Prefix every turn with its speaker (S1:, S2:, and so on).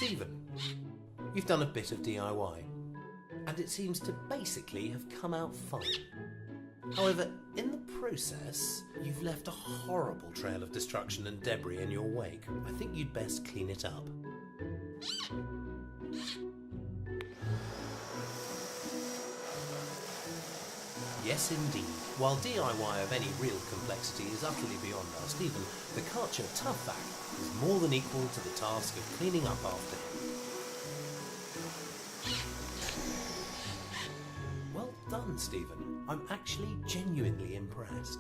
S1: Stephen, you've done a bit of DIY, and it seems to basically have come out fine. However, in the process, you've left a horrible trail of destruction and debris in your wake. I think you'd best clean it up. Yes, indeed. While DIY of any real complexity is utterly beyond our Stephen, the Kärcher tough vac is more than equal to the task of cleaning up after him. Well done, Stephen. I'm actually genuinely impressed.